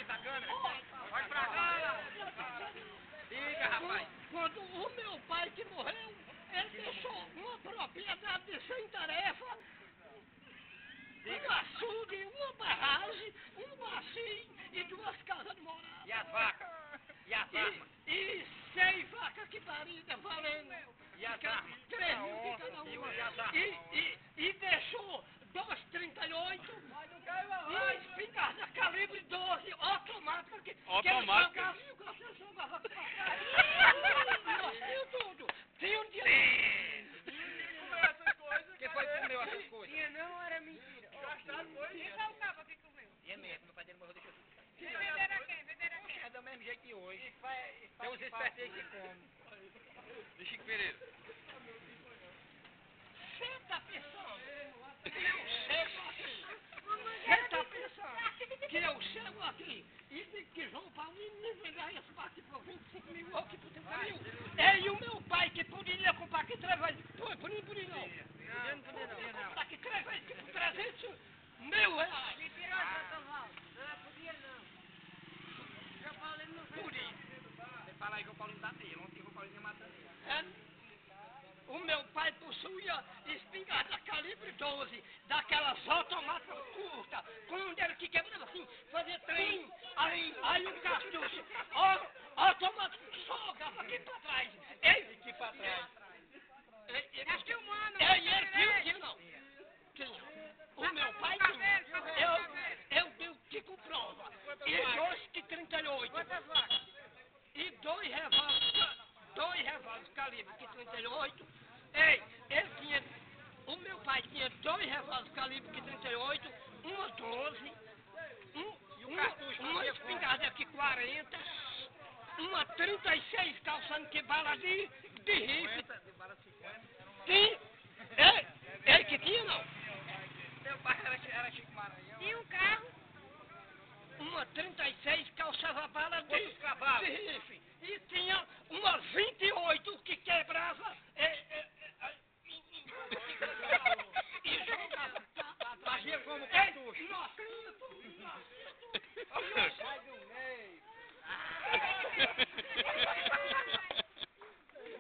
da câmera. Olha pra cá. Diga, rapaz. Quando o meu pai que morreu, ele deixou uma propriedade sem tarefa, um açude, uma barragem, um bacio e 2 casas de morada. E as vacas? E as armas? E 6 vacas que parida valendo. E as armas? 3 mil de cada uma. E as armas? E deixou 2,38, uma espingarda calibre 12, automática, que Automática? ele jogava pra trás. Nós tínhamos tudo. Tinha um dia... Quem foi que comeu essas coisas? Tinha não, era mentira. Gastado foi? Tinha só o cabo que comeu. E é mesmo, meu pai dele morreu, deixou tudo. Venderam a quem? Venderam a quem? É do mesmo jeito que hoje. Tem uns espertos aí que comem. E Chico Pereira? Você tá pensando? Você tá pensando que eu chego aqui e digo que João Paulino me vender esse barco por 25 mil ou que por 30 mil? E o meu pai que poderia comprar aqui 3 vezes, por não. Comprar aqui 3 vezes que por 300 mil reais. Mentiroso, doutor Val. Não, podia não. João Paulino não fez. Podia. Você fala aí que o Paulinho tá nele. Ontem o Paulinho ia matando ele. O meu pai possuía espingarda calibre 12, daquelas automáticas curtas, quando ele que quebrava assim, fazia trem, aí o cartucho automático jogava aqui pra trás. Ele aqui pra trás. Tá filmando. Ele tinha não. Tinha. O meu pai tinha. Eu dei que com prova. E 2,38. Quantas vacas? E 2 revólveres calibre que 38. Ei, ele tinha. O meu pai tinha 2 revólveres calibre que 38, uma 12, uma espingarda aqui 40, uma 36 calçando que bala de rifle. Tinha. Ei, que tinha não? Meu pai era Chico Maranhão. E um carro? Uma 36 calçava bala de Quantos cavalos? rifle. E tinha uma 28 que quebrava e jogava pra trás. Fazia como cartucho. Nossa, Sai do meio.